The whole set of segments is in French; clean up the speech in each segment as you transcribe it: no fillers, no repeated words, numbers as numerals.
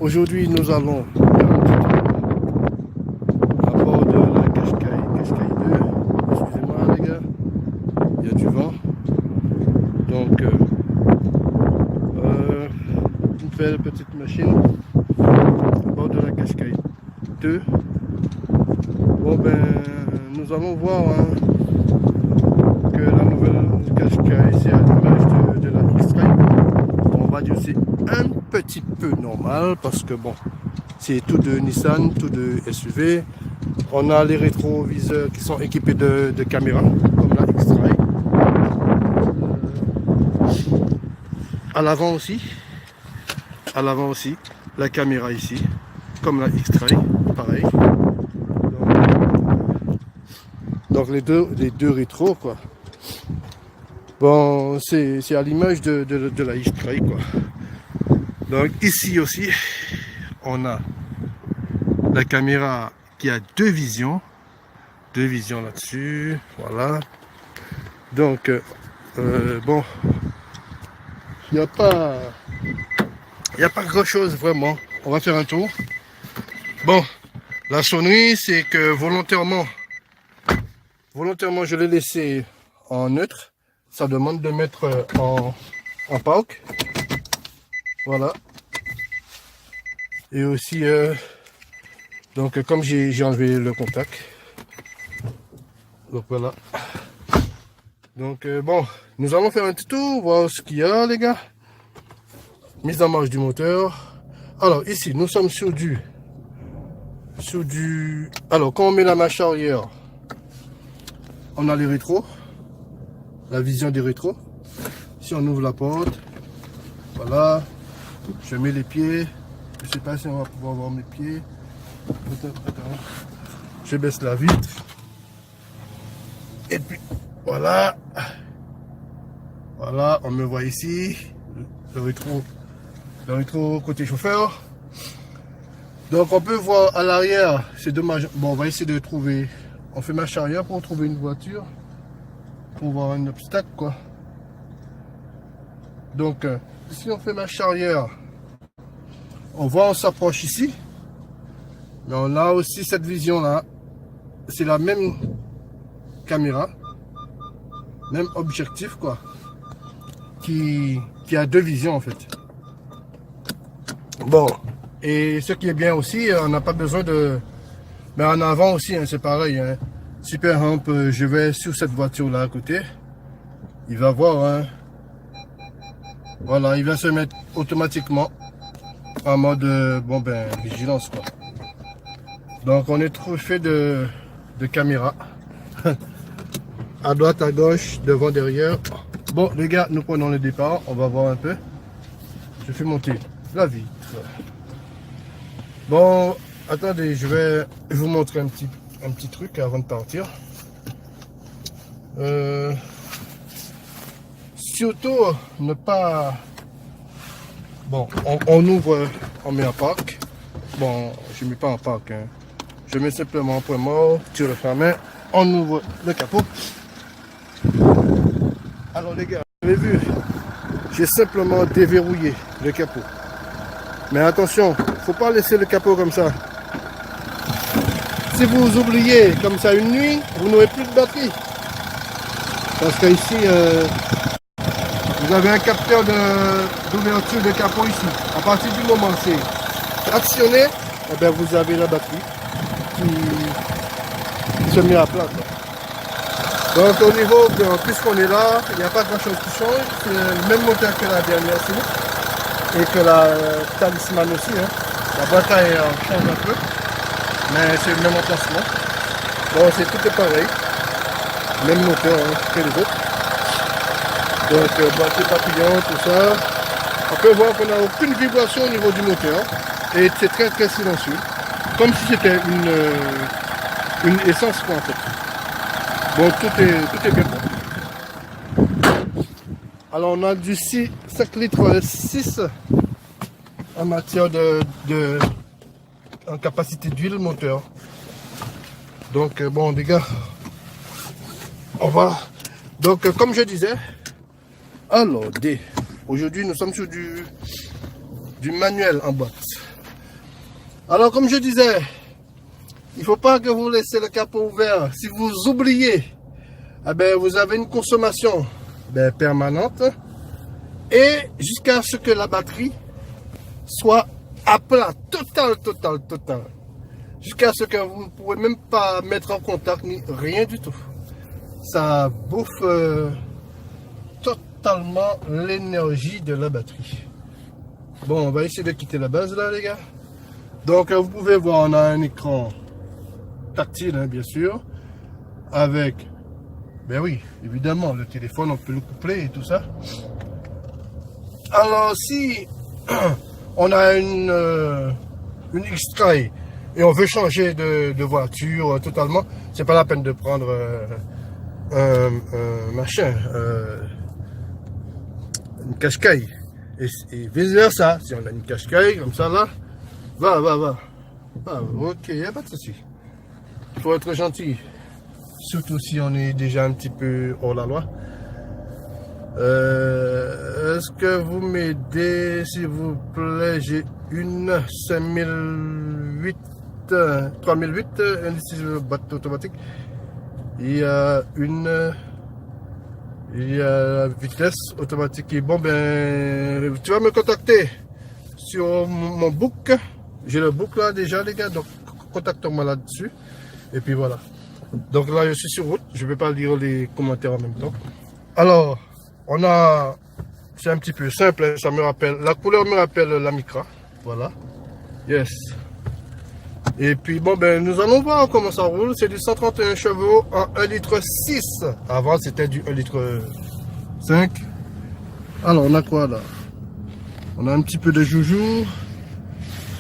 Aujourd'hui, nous allons faire un petit tour à bord de la Qashqai 2. Excusez-moi les gars, il y a du vent. Donc, une belle petite machine à bord de la Qashqai 2. Bon ben, nous allons voir que la nouvelle Qashqai, c'est à l'image de la X-Trail. On va dire c'est un petit peu normal parce que bon, c'est tout de Nissan, tout de SUV. On a les rétroviseurs qui sont équipés de caméras comme la X-Trail. À l'avant aussi, la caméra ici, comme la X-Trail, pareil. Donc les deux rétros quoi. Bon, c'est à l'image de la X-Trail quoi. Donc ici aussi, on a la caméra qui a deux visions là-dessus, voilà. Donc bon, il n'y a pas grand chose vraiment. On va faire un tour. Bon, la sonnerie, c'est que volontairement je l'ai laissé en neutre. Ça demande de mettre en park. Voilà. Et aussi, donc comme j'ai enlevé le contact. Donc voilà. Donc bon, nous allons faire un petit tour, voir ce qu'il y a les gars. Mise en marche du moteur. Alors ici, nous sommes sur du... Alors quand on met la marche arrière, on a les rétros. La vision des rétros. Si on ouvre la porte, voilà. Je mets les pieds. Je sais pas si on va pouvoir voir mes pieds. Attends. Je baisse la vitre. Et puis, voilà. Voilà, on me voit ici. Le rétro côté chauffeur. Donc, on peut voir à l'arrière. C'est dommage. Bon, on va essayer de trouver. On fait marche arrière pour trouver une voiture. Pour voir un obstacle, quoi. Donc, si on fait marche arrière, on voit, on s'approche ici. Mais on a aussi cette vision-là. C'est la même caméra. Même objectif, quoi. Qui a deux visions, en fait. Bon. Et ce qui est bien aussi, on n'a pas besoin de... Mais en avant aussi, hein, c'est pareil. Hein. Super Ramp, je vais sur cette voiture-là à côté. Il va voir, hein. Voilà, il va se mettre automatiquement en mode bon ben vigilance quoi. Donc on est truffé de caméras à droite, à gauche, devant, derrière. Bon les gars, nous prenons le départ, on va voir un peu. Je fais monter la vitre. Bon, attendez, je vais vous montrer un petit truc avant de partir. Surtout ne pas... Bon, on ouvre, on met en parc. Bon, je ne mets pas en parc. Hein. Je mets simplement en point mort, tire le frein à main, on ouvre le capot. Alors les gars, vous avez vu, j'ai simplement déverrouillé le capot. Mais attention, il ne faut pas laisser le capot comme ça. Si vous oubliez comme ça une nuit, vous n'aurez plus de batterie. Parce que ici, vous avez un capteur d'ouverture de capot ici. À partir du moment où c'est actionné, eh bien, vous avez la batterie qui se met à plat. Donc au niveau, puisqu'on est là, il n'y a pas grand chose qui change. C'est le même moteur que la dernière Civic et que la Talisman aussi. Hein. La boîte à air change un peu, mais c'est le même emplacement. Bon, tout est pareil. Même moteur hein, que les autres. Donc, boîtier papillon, tout ça. On peut voir qu'on n'a aucune vibration au niveau du moteur. Et c'est très très silencieux. Comme si c'était une essence quoi en fait. Bon, tout est bien bon. Alors on a du 5 litres 6 en matière en capacité d'huile moteur. Donc bon les gars, on va. Donc comme je disais, alors aujourd'hui nous sommes sur du manuel en boîte. Alors, comme je disais, il ne faut pas que vous laissez le capot ouvert. Si vous oubliez, eh ben, vous avez une consommation permanente et jusqu'à ce que la batterie soit à plat, total. Jusqu'à ce que vous ne pouvez même pas mettre en contact ni rien du tout. Ça bouffe totalement l'énergie de la batterie. Bon, on va essayer de quitter la base là, les gars. Donc, vous pouvez voir, on a un écran tactile, hein, bien sûr, avec, ben oui, évidemment, le téléphone, on peut le coupler et tout ça. Alors, si on a une X-Trail et on veut changer de voiture totalement, c'est pas la peine de prendre machin, une Qashqai. Et vice versa, si on a une Qashqai comme ça là, va. Ah, ok, il n'y a pas de souci. Il faut être gentil, surtout si on est déjà un petit peu hors la loi. Est-ce que vous m'aidez, s'il vous plaît? J'ai une 5008, 3008, indice bateau automatique. Il y a la vitesse automatique. Et bon, ben, tu vas me contacter sur mon book. J'ai le book là déjà, les gars, donc contacte-moi là-dessus. Et puis voilà. Donc là, je suis sur route. Je ne vais pas lire les commentaires en même temps. Alors, on a... C'est un petit peu simple. Ça me rappelle... La couleur me rappelle la Micra. Voilà. Yes. Et puis, bon, ben, nous allons voir comment ça roule. C'est du 131 chevaux en 1,6 litre. Avant, c'était du 1,5 litre. Alors, on a quoi là? On a un petit peu de joujou.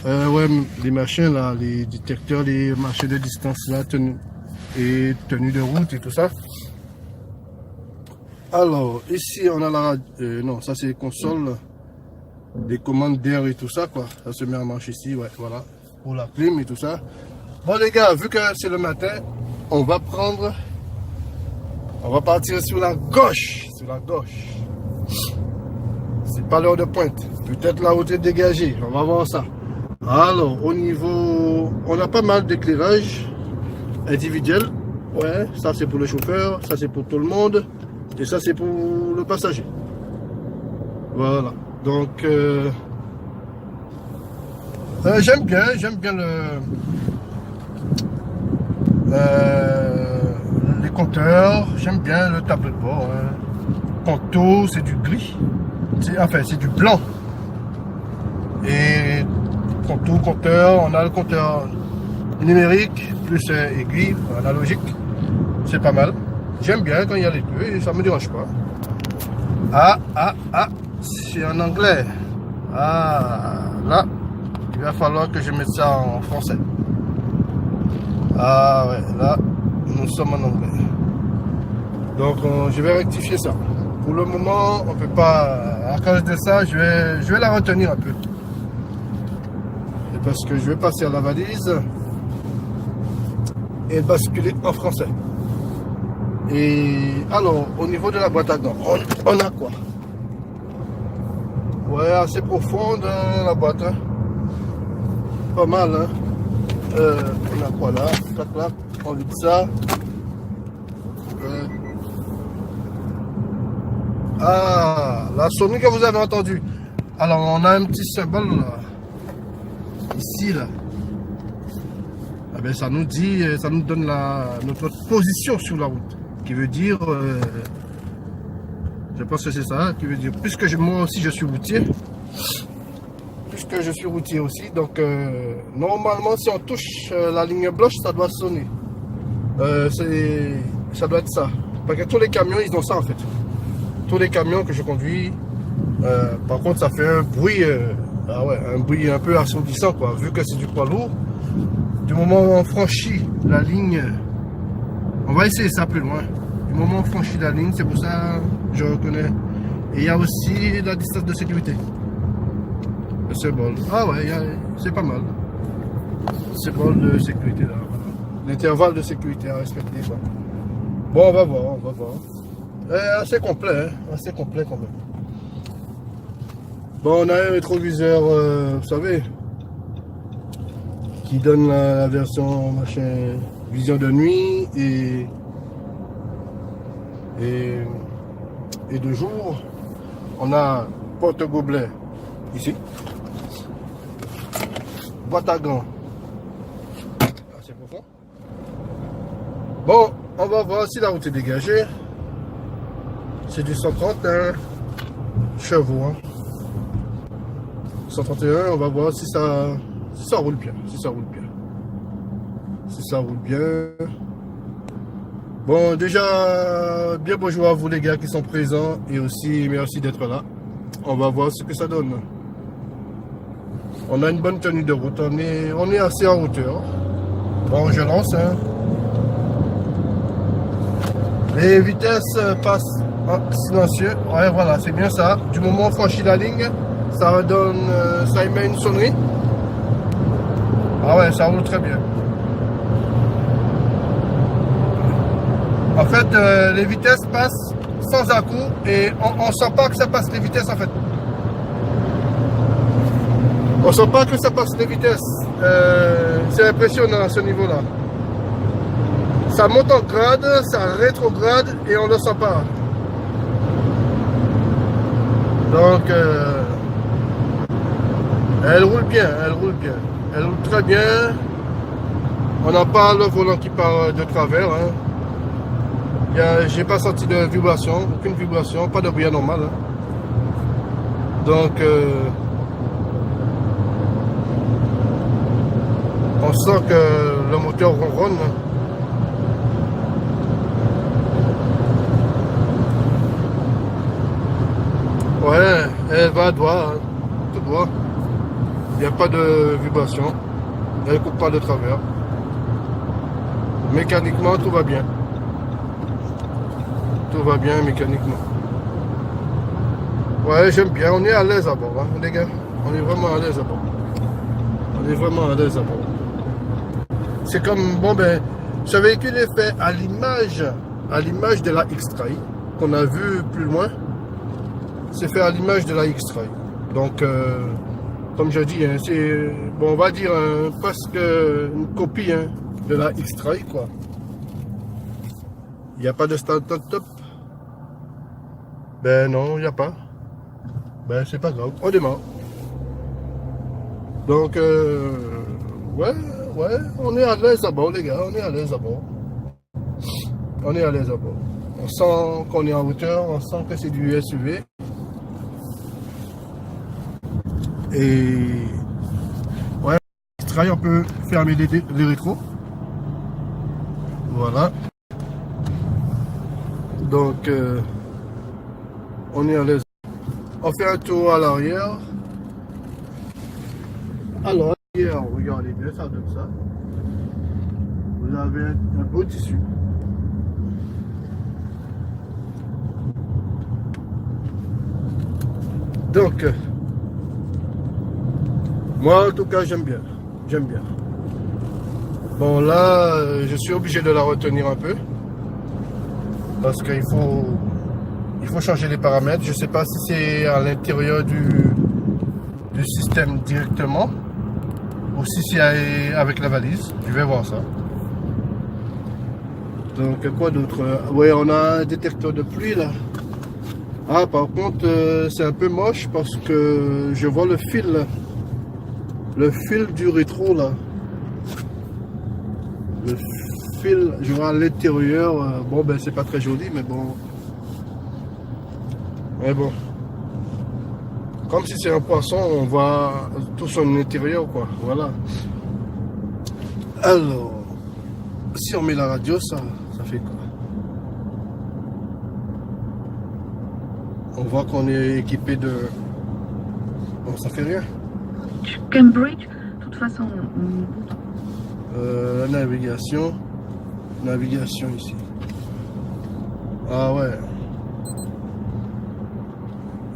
Ouais, les machins là, les détecteurs, les machins de distance là, tenue de route et tout ça. Alors, ici on a la radio, non, ça c'est les consoles, des commandes d'air et tout ça quoi. Ça se met en marche ici, ouais, voilà, pour la clim et tout ça. Bon les gars, vu que c'est le matin, on va partir sur la gauche, C'est pas l'heure de pointe, peut-être la route est dégagée, on va voir ça. Alors, au niveau, on a pas mal d'éclairage individuel. Ouais, ça c'est pour le chauffeur, ça c'est pour tout le monde. Et ça c'est pour le passager. Voilà. Donc, j'aime bien les compteurs. J'aime bien le tableau de bord. Conto, c'est du gris. Enfin, c'est du blanc. Et compteur, on a le compteur numérique plus aiguille analogique, c'est pas mal. J'aime bien quand il y a les deux et ça me dérange pas. C'est en anglais. Là, il va falloir que je mette ça en français. Ouais, là, nous sommes en anglais. Donc, je vais rectifier ça. Pour le moment, on peut pas, à cause de ça, je vais la retenir un peu. Parce que je vais passer à la valise et basculer en français. Et alors, au niveau de la boîte à gants, on a quoi? Ouais, assez profonde hein, la boîte. Hein. Pas mal. Hein. On a quoi là? Là, on vide ça. La sonnerie que vous avez entendue. Alors, on a un petit symbole là. Ici là, ben, ça nous dit, ça nous donne notre position sur la route, qui veut dire, je pense que c'est ça, qui veut dire, puisque moi aussi je suis routier, aussi, donc normalement si on touche la ligne blanche, ça doit sonner, ça doit être ça, parce que tous les camions ils ont ça en fait, tous les camions que je conduis, par contre ça fait un bruit. Un bruit un peu assourdissant quoi, vu que c'est du poids lourd. Du moment où on franchit la ligne, on va essayer ça plus loin. Du moment où on franchit la ligne, c'est pour ça que je reconnais. Et il y a aussi la distance de sécurité. Le symbole. Ouais, c'est pas mal. Le symbole de sécurité là. L'intervalle de sécurité à respecter quoi. Bon, on va voir. Assez complet, hein, assez complet quand même. Bon, on a un rétroviseur, vous savez, qui donne la version machin, vision de nuit et de jour. On a porte-gobelet ici, boîte à gants assez profond. Bon, on va voir si la route est dégagée. C'est du 131 chevaux. Hein. 131, on va voir si ça roule bien. Si ça roule bien. Si ça roule bien. Bon, déjà, bien bonjour à vous les gars qui sont présents. Et aussi, merci d'être là. On va voir ce que ça donne. On a une bonne tenue de route. On est assez en hauteur. Bon, je lance. Hein. Les vitesses passent en silencieux. Ouais, voilà, c'est bien ça. Du moment où on franchit la ligne, ça donne, ça émet une sonnerie. Ah ouais, ça roule très bien. En fait, les vitesses passent sans à-coup et on ne sent pas que ça passe les vitesses en fait. On ne sent pas que ça passe les vitesses. C'est impressionnant à ce niveau-là. Ça monte en grade, ça rétrograde et on ne le sent pas. Donc, elle roule bien, elle roule bien. Elle roule très bien. On n'a pas le volant qui part de travers. Hein. J'ai pas senti de vibration, aucune vibration, pas de bruit anormal. Hein. Donc, on sent que le moteur ronronne. Ouais, elle va droit, hein, tout droit. Il n'y a pas de vibration. Elle ne coupe pas de travers. Mécaniquement, tout va bien. Tout va bien mécaniquement. Ouais, j'aime bien. On est à l'aise à bord, hein, les gars. On est vraiment à l'aise à bord. On est vraiment à l'aise à bord. C'est comme, bon ben, ce véhicule est fait à l'image de la X-Trail qu'on a vu plus loin. C'est fait à l'image de la X-Trail. Donc, comme je dis, hein, c'est, bon, on va dire presque une copie hein, de la X-Trail, quoi. Il n'y a pas de start-up. Ben non, il n'y a pas. Ben c'est pas grave, on démarre. Donc, ouais, on est à l'aise à bord, les gars, on est à l'aise à bord. On est à l'aise à bord. On sent qu'on est en hauteur, on sent que c'est du SUV. Et ouais, on peut fermer les rétros. Voilà. Donc, on est à l'aise. On fait un tour à l'arrière. Alors, hier, regardez bien, ça donne ça. Vous avez un beau tissu. Donc, moi, en tout cas, j'aime bien. J'aime bien. Bon, là, je suis obligé de la retenir un peu. Parce qu'il faut changer les paramètres. Je ne sais pas si c'est à l'intérieur du système directement ou si c'est avec la valise. Je vais voir ça. Donc, quoi d'autre? Oui, on a un détecteur de pluie là. Ah, par contre, c'est un peu moche parce que je vois le fil là. Le fil du rétro là. Le fil, je vois à l'intérieur. Bon, ben, c'est pas très joli, mais bon. Mais bon. Comme si c'est un poisson, on voit tout son intérieur, quoi. Voilà. Alors, si on met la radio, ça fait quoi? On voit qu'on est équipé de... Bon, ça fait rien. Cambridge, de toute façon... La navigation. Navigation ici. Ah ouais.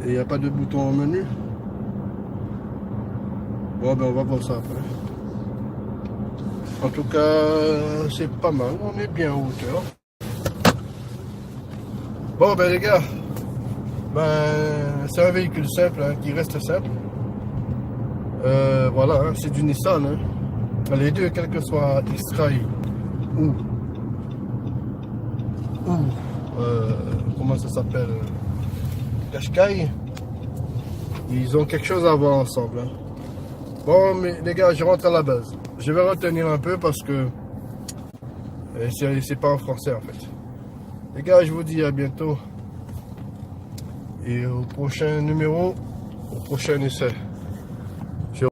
Et il n'y a pas de bouton au menu. Bon ben on va voir ça après. En tout cas, c'est pas mal. On est bien en hauteur. Bon ben les gars. Ben c'est un véhicule simple hein, qui reste simple. Voilà, hein, c'est du Nissan. Hein. Les deux, quel que soit Israël ou comment ça s'appelle, Qashqai, ils ont quelque chose à voir ensemble. Hein. Bon, mais les gars, je rentre à la base. Je vais retenir un peu parce que c'est pas en français en fait. Les gars, je vous dis à bientôt et au prochain numéro, au prochain essai.